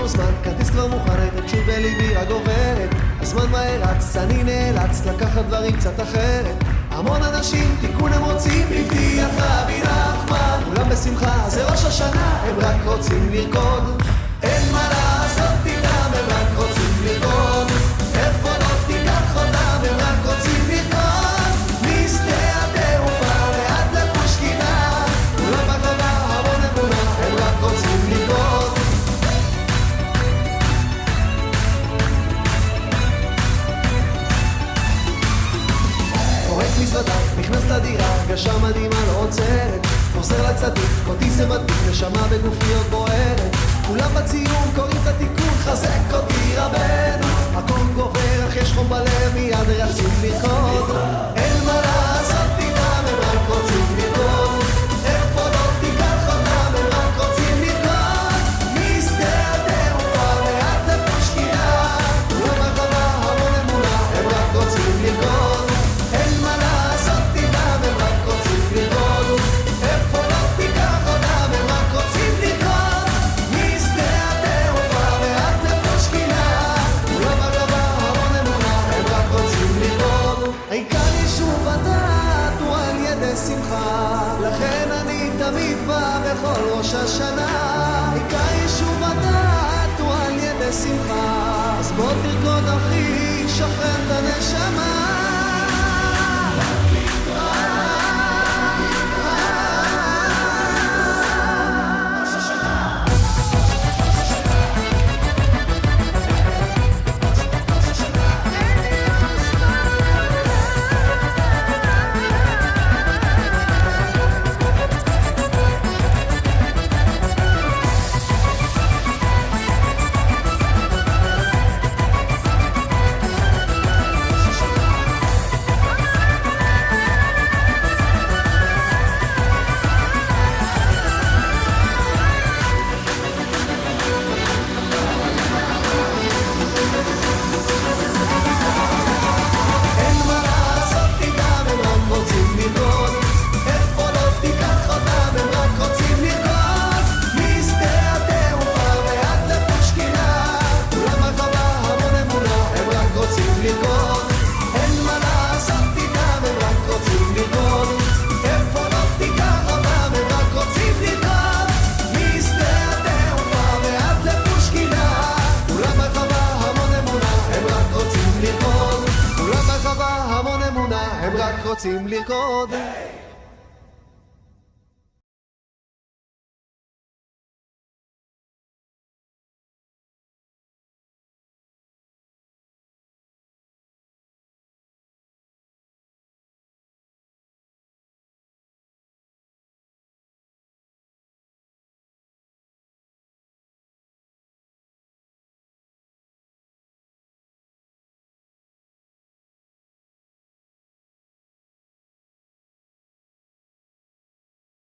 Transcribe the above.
לנו זמן, כרטיס כבר מוכן, ההתרגשות בליבי רק גוברת. הזמן מהר רץ, אני נאלץ לקחת דברים קצת אחרת. המון אנשים, תיקון הם רוצים, הבטיח רבי נחמן. כולם בשמחה, זה ראש השנה, הם רק רוצים לרקוד. אין מה לעשות איתם, הם רק רוצים לרקוד. איפה לא תיקח אותם, הם רק רוצים לרקוד. משדה התעופה ועד לפושקינה, כולם בחווה, המון אמונה, הם רק רוצים לרקוד. פורק מזוודה, נכנס לדירה, הרגשה מדהימה לא עוצרת. חוזר לצדיק, אותי זה מדביק, נשמה בגופיות בוערת. כולם בציון קוראים את התיקון, חזק אותי רבנו. הכל גובר, אך יש חום בלב, מיד רצים לרקוד. אין מה לעשות איתם, הם רק רוצים לרקוד. איפה לא תיקח אותם, הם רק רוצים לרקוד. משדה התעופה ועד לפושקינה, כולם בחווה, המון אמונה, הם רק רוצים לרקוד. אין מה לעשות איתם, הם רק רוצים לרקוד. איפה לא תיקח אותם, הם רק רוצים לרקוד. משדה התעופה ועד לפושקינה, כולם בחווה, המון אמונה, הם רק רוצים לרקוד. העיקר יישוב הדעת הוא על ידי שמחה, לכן אני תמיד בא בכל ראש השנה. העיקר יישוב הדעת הוא על ידי שמחה, אז בוא תרקוד אחי, שחרר את הנשמה. הם רק רוצים לרקוד.